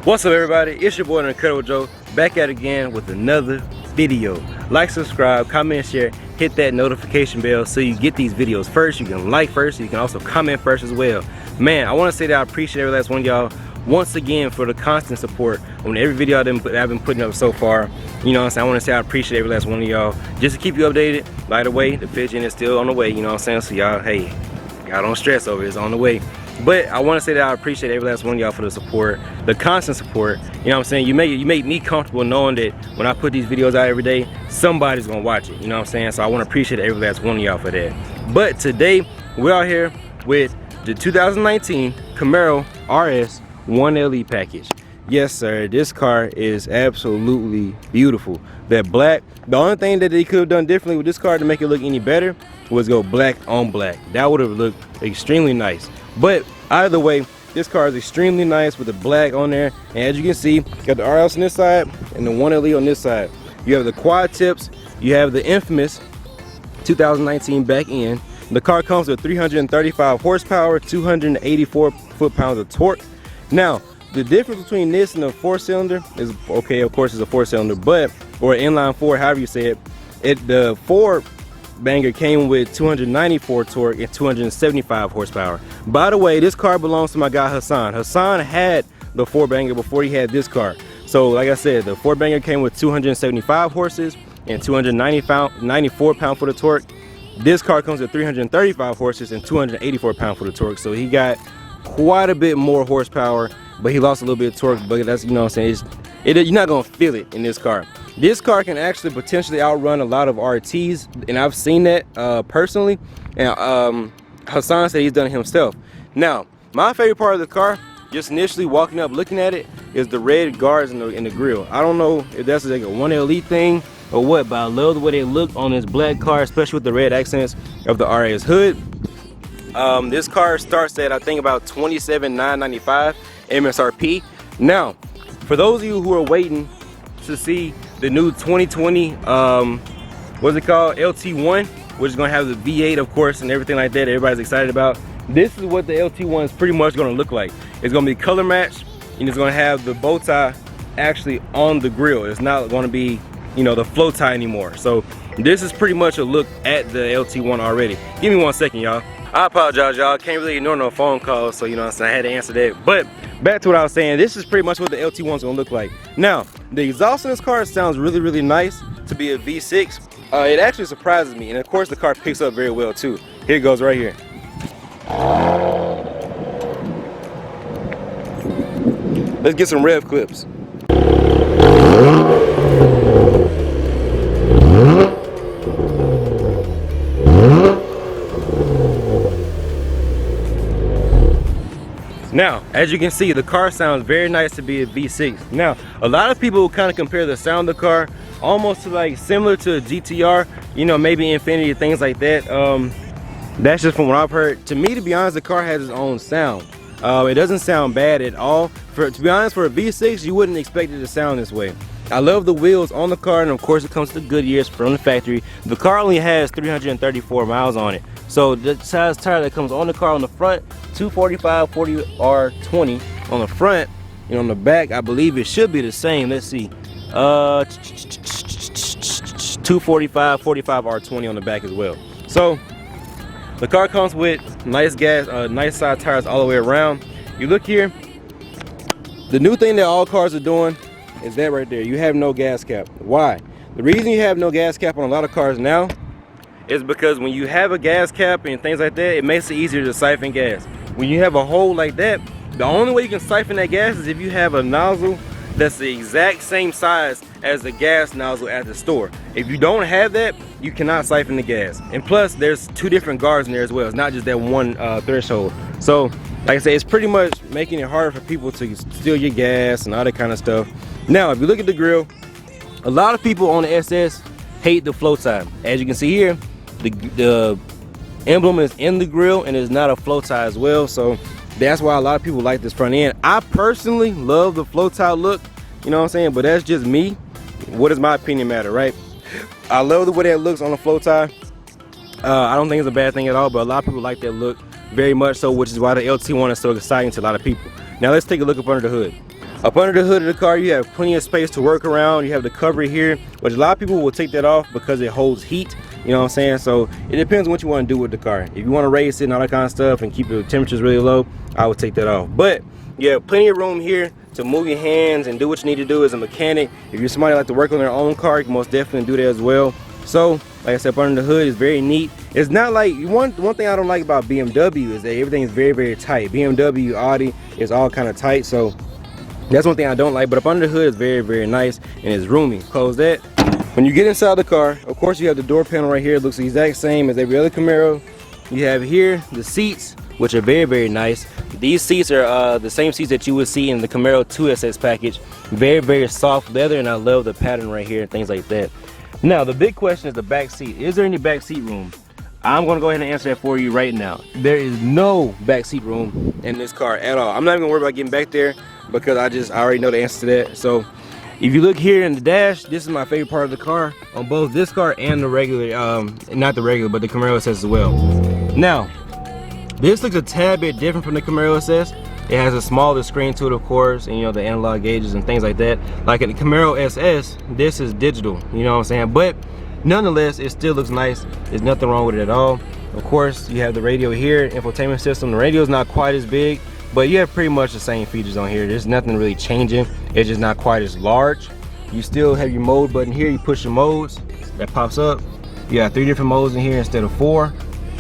What's up, everybody? It's your boy, the Incredible Joe, back at it again with another video. Like, subscribe, comment, share, hit that notification bell so you get these videos first. You can like first, you can also comment first as well. Man, I want to say that I appreciate every last one of y'all once again for the constant support on every video I've been putting up so far. You know what I'm saying? I want to say I appreciate every last one of y'all. Just to keep you updated, by the way, the pigeon is still on the way, you know what I'm saying? So y'all, hey, y'all don't stress over it, it's on the way. But I want to say that I appreciate every last one of y'all for the support, the constant support. You know what I'm saying? You make me comfortable knowing that when I put these videos out every day, somebody's gonna watch it. You know what I'm saying? So I want to appreciate every last one of y'all for that. But today we're out here with the 2019 Camaro RS 1LE package. Yes, sir. This car is absolutely beautiful. That black. The only thing that they could have done differently with this car to make it look any better was go black on black. That would have looked extremely nice. But either way, this car is extremely nice with the black on there. And as you can see, got the RS on this side and the 1LE on this side. You have the quad tips. You have the infamous 2019 back end. The car comes with 335 horsepower, 284 foot-pounds of torque. Now, the difference between this and the 4-cylinder is, okay, of course it's a 4-cylinder, but, or inline 4, however you say it, the 4-banger came with 294 torque and 275 horsepower. By the way, this car belongs to my guy Hassan. Hassan had the 4-banger before he had this car. So like I said, the 4-banger came with 275 horses and 294 pound-foot of torque. This car comes with 335 horses and 284 pound-foot of torque. So he got quite a bit more horsepower, but he lost a little bit of torque. But that's, you know what I'm saying, you're not gonna feel it in this car. This car can actually potentially outrun a lot of RTs, and I've seen that personally. And Hassan said he's done it himself. Now, my favorite part of the car, just initially walking up looking at it, is the red guards in the grill. I don't know if that's like a 1LE thing or what, but I love the way they look on this black car, especially with the red accents of the RS hood. This car starts at, I think, about $27,995 MSRP. Now, for those of you who are waiting to see the new 2020 what's it called, LT1, which is going to have the V8 of course and everything like that everybody's excited about, this is what the LT1 is pretty much going to look like. It's going to be color matched, and it's going to have the bow tie actually on the grill. It's not going to be, you know, the flow tie anymore. So this is pretty much a look at the LT1 already. Give me 1 second, y'all. I apologize, y'all. Can't really ignore no phone calls, so you know what I'm saying, I had to answer that. But back to what I was saying, this is pretty much what the LT1 is gonna look like. Now, the exhaust in this car sounds really, really nice to be a V6. It actually surprises me, and of course the car picks up very well too. Here it goes right here. Let's get some rev clips. Now, as you can see, the car sounds very nice to be a V6. Now, a lot of people kind of compare the sound of the car almost to like similar to a GTR, you know, maybe Infinity, things like that. That's just from what I've heard. To me, to be honest, the car has its own sound. It doesn't sound bad at all. To be honest, for a V6, you wouldn't expect it to sound this way. I love the wheels on the car, and of course it comes to the Goodyears from the factory. The car only has 334 miles on it. So the size tire that comes on the car on the front, 245 40R20 on the front, and on the back I believe it should be the same. Let's see, 245 45R20 on the back as well. So the car comes with nice nice side tires all the way around. You look here, the new thing that all cars are doing is that right there. You have no gas cap. Why? The reason you have no gas cap on a lot of cars now is because when you have a gas cap and things like that, it makes it easier to siphon gas. When you have a hole like that, the only way you can siphon that gas is if you have a nozzle that's the exact same size as the gas nozzle at the store. If you don't have that, you cannot siphon the gas. And plus, there's 2 different guards in there as well. It's not just that one threshold. So, like I say, it's pretty much making it harder for people to steal your gas and all that kind of stuff. Now, if you look at the grill, a lot of people on the SS hate the flow tie. As you can see here, the emblem is in the grill and it's not a flow tie as well, so that's why a lot of people like this front end. I personally love the flow tie look, you know what I'm saying, but that's just me. What does my opinion matter, right? I love the way that looks on the flow tie. I don't think it's a bad thing at all, but a lot of people like that look very much so, which is why the LT1 is so exciting to a lot of people. Now let's take a look up under the hood. Up under the hood of the car, you have plenty of space to work around. You have the cover here, which a lot of people will take that off because it holds heat. You know what I'm saying? So it depends on what you want to do with the car. If you want to race it and all that kind of stuff and keep the temperatures really low, I would take that off. But you have plenty of room here to move your hands and do what you need to do as a mechanic. If you're somebody like to work on their own car, you can most definitely do that as well. So like I said, up under the hood is very neat. It's not like one thing I don't like about BMW is that everything is very, very tight. BMW, Audi is all kind of tight. So that's one thing I don't like, but up under the hood is very, very nice and it's roomy. Close that. When you get inside the car, of course you have the door panel right here. It looks the exact same as every other Camaro. You have here the seats, which are very, very nice. These seats are the same seats that you would see in the Camaro 2SS package. Very, very soft leather, and I love the pattern right here and things like that. Now, the big question is the back seat. Is there any back seat room? I'm gonna go ahead and answer that for you right now. There is no back seat room in this car at all. I'm not even gonna worry about getting back there because I already know the answer to that. So if you look here in the dash, this is my favorite part of the car on both this car and the regular, not the regular, but the Camaro SS as well. Now, this looks a tad bit different from the Camaro SS. It has a smaller screen to it, of course, and you know, the analog gauges and things like that. Like in the Camaro SS, this is digital, you know what I'm saying? But nonetheless, it still looks nice. There's nothing wrong with it at all. Of course, you have the radio here, infotainment system. The radio is not quite as big, but you have pretty much the same features on here. There's nothing really changing. It's just not quite as large. You still have your mode button here. You push the modes, that pops up. You got 3 different modes in here instead of 4.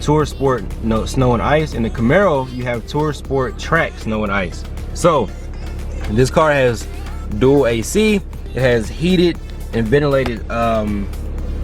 Tour Sport, no, snow and ice. In the Camaro, you have Tour Sport Track, snow and ice. So this car has dual AC. It has heated and ventilated,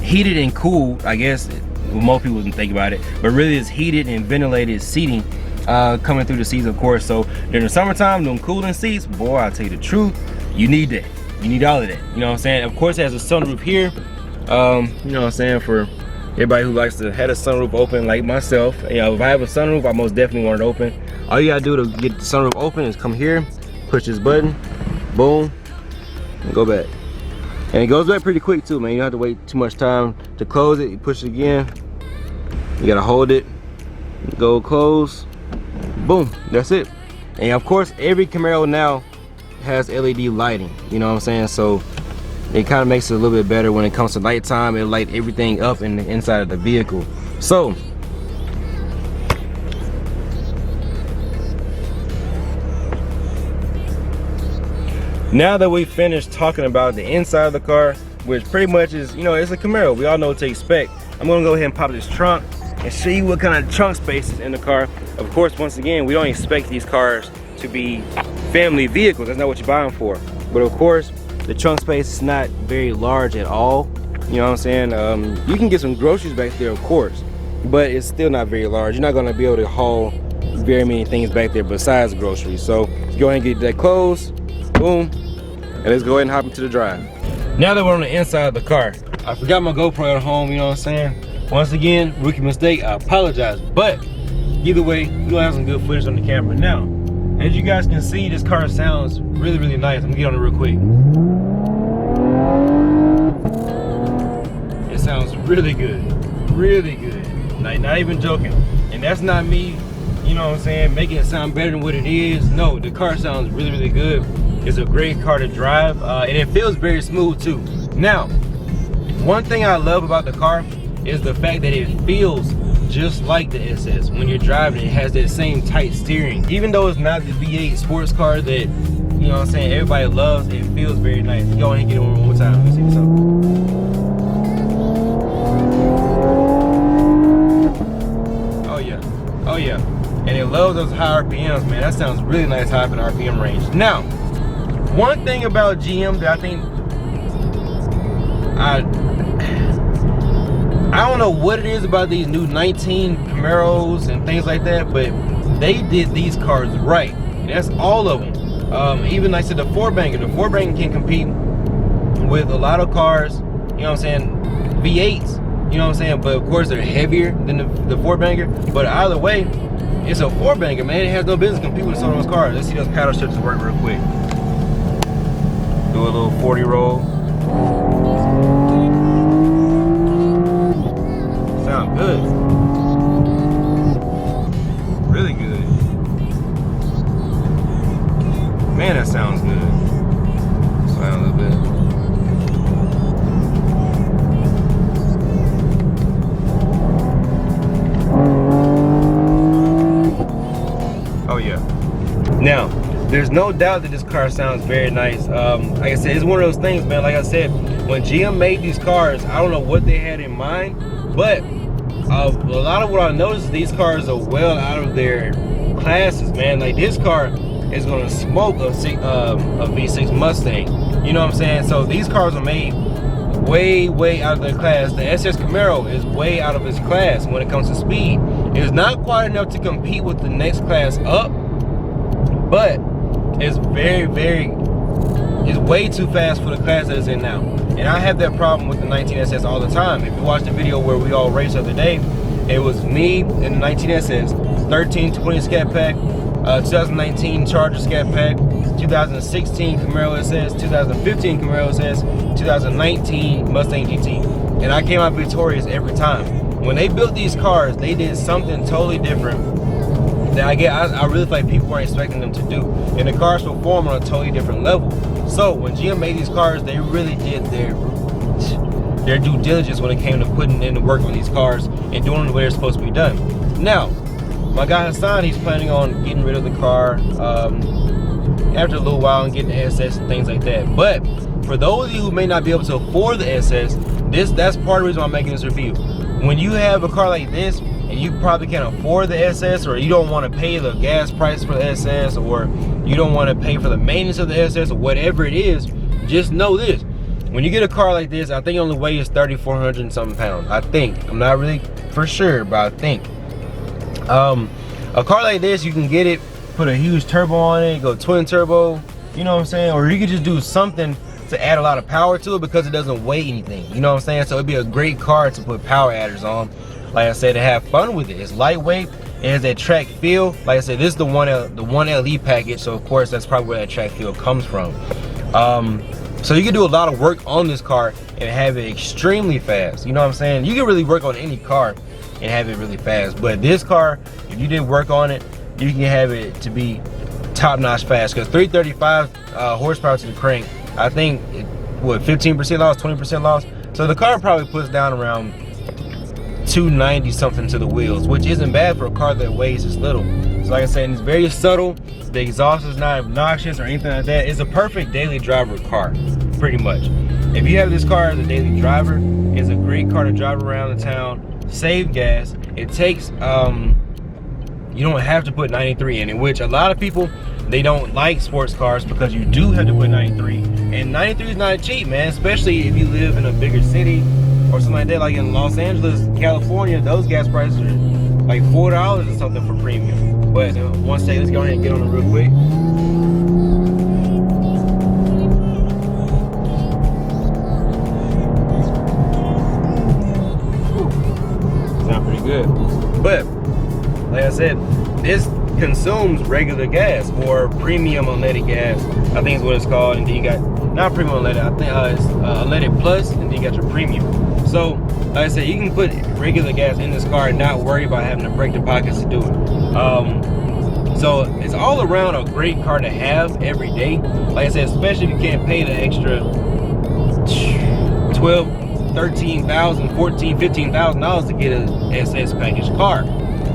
heated and cooled, I guess, well, most people wouldn't think about it, but really it's heated and ventilated seating coming through the seats, of course. So during the summertime, doing cooling seats, boy, I'll tell you the truth, you need that. You need all of that, you know what I'm saying? Of course, it has a sunroof here, you know what I'm saying, for everybody who likes to have a sunroof open like myself. You know, if I have a sunroof, I most definitely want it open. All you gotta do to get the sunroof open is come here, push this button, boom, and go back. And it goes back pretty quick too, man. You don't have to wait too much time to close it. You push it again, you gotta hold it, go close, boom, that's it. And of course, every Camaro now has LED lighting, you know what I'm saying? So it kind of makes it a little bit better when it comes to nighttime. It'll light everything up in the inside of the vehicle. So now that we finished talking about the inside of the car, which pretty much is, you know, it's a Camaro, we all know what to expect. I'm gonna go ahead and pop this trunk and show you what kind of trunk space is in the car. Of course, once again, we don't expect these cars to be family vehicles. That's not what you're buying for. But of course, the trunk space is not very large at all. You know what I'm saying? You can get some groceries back there, of course, but it's still not very large. You're not gonna be able to haul very many things back there besides groceries. So go ahead and get that closed, boom, and let's go ahead and hop into the drive. Now that we're on the inside of the car, I forgot my GoPro at home, you know what I'm saying? Once again, rookie mistake, I apologize. But either way, we're gonna have some good footage on the camera. Now, as you guys can see, this car sounds really, really nice. I'm gonna get on it real quick. It sounds really good, really good. Like, not even joking. And that's not me, you know what I'm saying, making it sound better than what it is. No, the car sounds really, really good. It's a great car to drive, and it feels very smooth too. Now, one thing I love about the car is the fact that it feels just like the SS. When you're driving, it has that same tight steering. Even though it's not the V8 sports car that, you know what I'm saying, everybody loves, it feels very nice. Go ahead and get it one more time. Let me see something. Oh yeah, oh yeah. And it loves those high RPMs, man. That sounds really nice, high up in RPM range. Now, one thing about GM that I think I don't know what it is about these new 19 Camaros and things like that, but they did these cars right. That's all of them. Even like I said, the 4-banger. The 4-banger can compete with a lot of cars, you know what I'm saying, V8s, you know what I'm saying, but of course they're heavier than the 4-banger. But either way, it's a 4-banger, man. It has no business competing with some of those cars. Let's see those paddle shifts work real quick. Do a little 40 roll. Sound good. Really good. Man, that sounds good. down a little bit. Oh yeah. Now, there's no doubt that this car sounds very nice. Like I said, it's one of those things, man. Like I said, when GM made these cars, I don't know what they had in mind, but a lot of what I noticed is these cars are well out of their classes, man. Like this car is gonna smoke a V6 Mustang. You know what I'm saying? So these cars are made way out of their class. The SS Camaro is way out of its class when it comes to speed. It is not quite enough to compete with the next class up, but it's it's way too fast for the class that it's in now. And I have that problem with the 19SS all the time. If you watch the video where we all raced the other day, it was me and the 19SS, 1320 Scat Pack, 2019 Charger Scat Pack, 2016 Camaro SS, 2015 Camaro SS, 2019 Mustang GT. And I came out victorious every time. When they built these cars, they did something totally different that I really feel like people weren't expecting them to do. And the cars perform on a totally different level. So when GM made these cars, they really did their due diligence when it came to putting in the work on these cars and doing the way they're supposed to be done. Now, my guy Hassan, he's planning on getting rid of the car after a little while and getting the SS and things like that. But for those of you who may not be able to afford the SS, that's part of the reason why I'm making this review. When you have a car like this and you probably can't afford the SS, or you don't want to pay the gas price for the SS, or you don't want to pay for the maintenance of the SS, or whatever it is, just know this. When you get a car like this, I think the only weight is 3,400 and something pounds. I think. I'm not really for sure, but I think. A car like this, you can get it, put a huge turbo on it, go twin turbo, you know what I'm saying? Or you could just do something to add a lot of power to it because it doesn't weigh anything, you know what I'm saying? So it'd be a great car to put power adders on. Like I said, to have fun with it. It's lightweight, it has that track feel. Like I said, this is the 1LE package, so of course that's probably where that track feel comes from. So you can do a lot of work on this car and have it extremely fast, you know what I'm saying? You can really work on any car and have it really fast, but this car, if you did work on it, you can have it to be top-notch fast, because 335 horsepower to the crank, I think, what, 15% loss, 20% loss? So the car probably puts down around 290 something to the wheels, which isn't bad for a car that weighs this little. So like I said, it's very subtle. The exhaust is not obnoxious or anything like that. It's a perfect daily driver car, pretty much. If you have this car as a daily driver, it's a great car to drive around the town, save gas. It takes, you don't have to put 93 in it, which a lot of people, they don't like sports cars because you do have to put 93. And 93 is not cheap, man, especially if you live in a bigger city or something like that. Like in Los Angeles, California, those gas prices are like $4 or something for premium. But one second, let's go ahead and get on it real quick. Sound pretty good. But like I said, this consumes regular gas or premium unleaded gas, I think is what it's called. And then you got, not premium unleaded, I think it's unleaded plus, and then you got your premium. So like I said, you can put regular gas in this car and not worry about having to break the pockets to do it. So it's all around a great car to have every day. Like I said, especially if you can't pay the extra 12, 13,000, 14, 15,000 dollars to get an SS package car.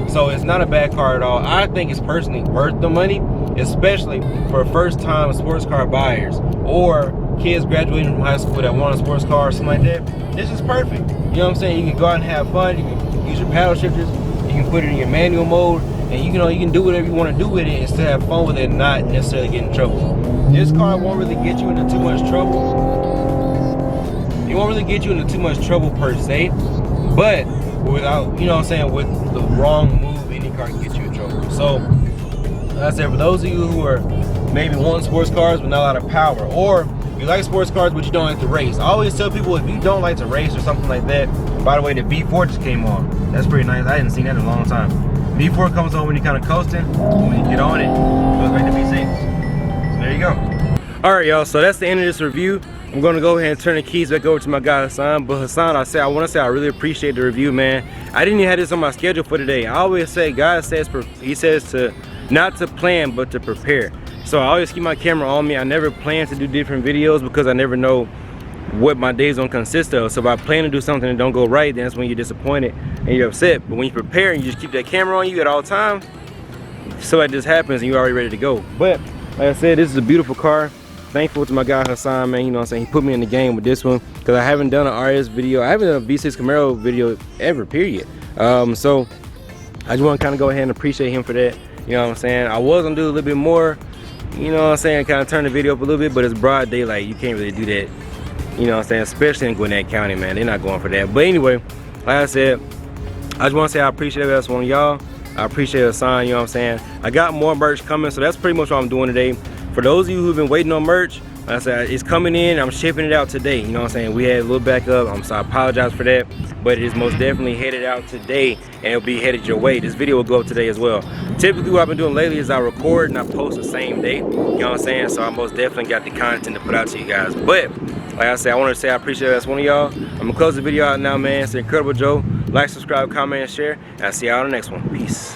So it's not a bad car at all. I think it's personally worth the money, especially for first-time sports car buyers or kids graduating from high school that want a sports car or something like that. This is perfect. You know what I'm saying? You can go out and have fun. You can use your paddle shifters. You can put it in your manual mode, and you can do whatever you want to do with it and still have fun with it and not necessarily get in trouble. This car won't really get you into too much trouble. It won't really get you into too much trouble per se, but without, you know what I'm saying, with the wrong move, any car can get you in trouble. So like I said, for those of you who are maybe wanting sports cars but not a lot of power, or you like sports cars but you don't like to race, I always tell people, if you don't like to race or something like that, by the way, the V4 just came on. That's pretty nice. I hadn't seen that in a long time. V4 comes on when you're kind of coasting, when you get on it, it goes back to V6. So there you go. All right, y'all, so that's the end of this review. I'm gonna go ahead and turn the keys back over to my guy Hassan. But Hassan, I want to say I really appreciate the review, man. I didn't even have this on my schedule for today. I always say, God says, he says to not to plan but to prepare. So I always keep my camera on me. I never plan to do different videos because I never know what my day's gonna consist of. So if I plan to do something that don't go right, then that's when you're disappointed and you're upset. But when you prepare and you just keep that camera on you at all times, so that just happens and you're already ready to go. But like I said, this is a beautiful car. Thankful to my guy Hassan, man, you know what I'm saying? He put me in the game with this one because I haven't done an RS video. I haven't done a V6 Camaro video ever, period. So I just want to kind of go ahead and appreciate him for that. You know what I'm saying? I was gonna do a little bit more, you know what I'm saying, kind of turn the video up a little bit, but it's broad daylight. You can't really do that, you know what I'm saying, especially in Gwinnett County, man. They're not going for that. But anyway, like I said, I just want to say I appreciate every one of y'all. I appreciate a sign, you know what I'm saying. I got more merch coming, so that's pretty much what I'm doing today. For those of you who've been waiting on merch, like I said, it's coming in. I'm shipping it out today, you know what I'm saying. We had a little backup. I apologize for that, but it is most definitely headed out today, and it'll be headed your way. This video will go up today as well. Typically what I've been doing lately is I record and I post the same day, you know what I'm saying. So I most definitely got the content to put out to you guys. But like I said, I want to say I appreciate that's one of y'all. I'm gonna close the video out now, man. It's Incredible Joe. Like, subscribe, comment, and share, and I'll see y'all on the next one. Peace.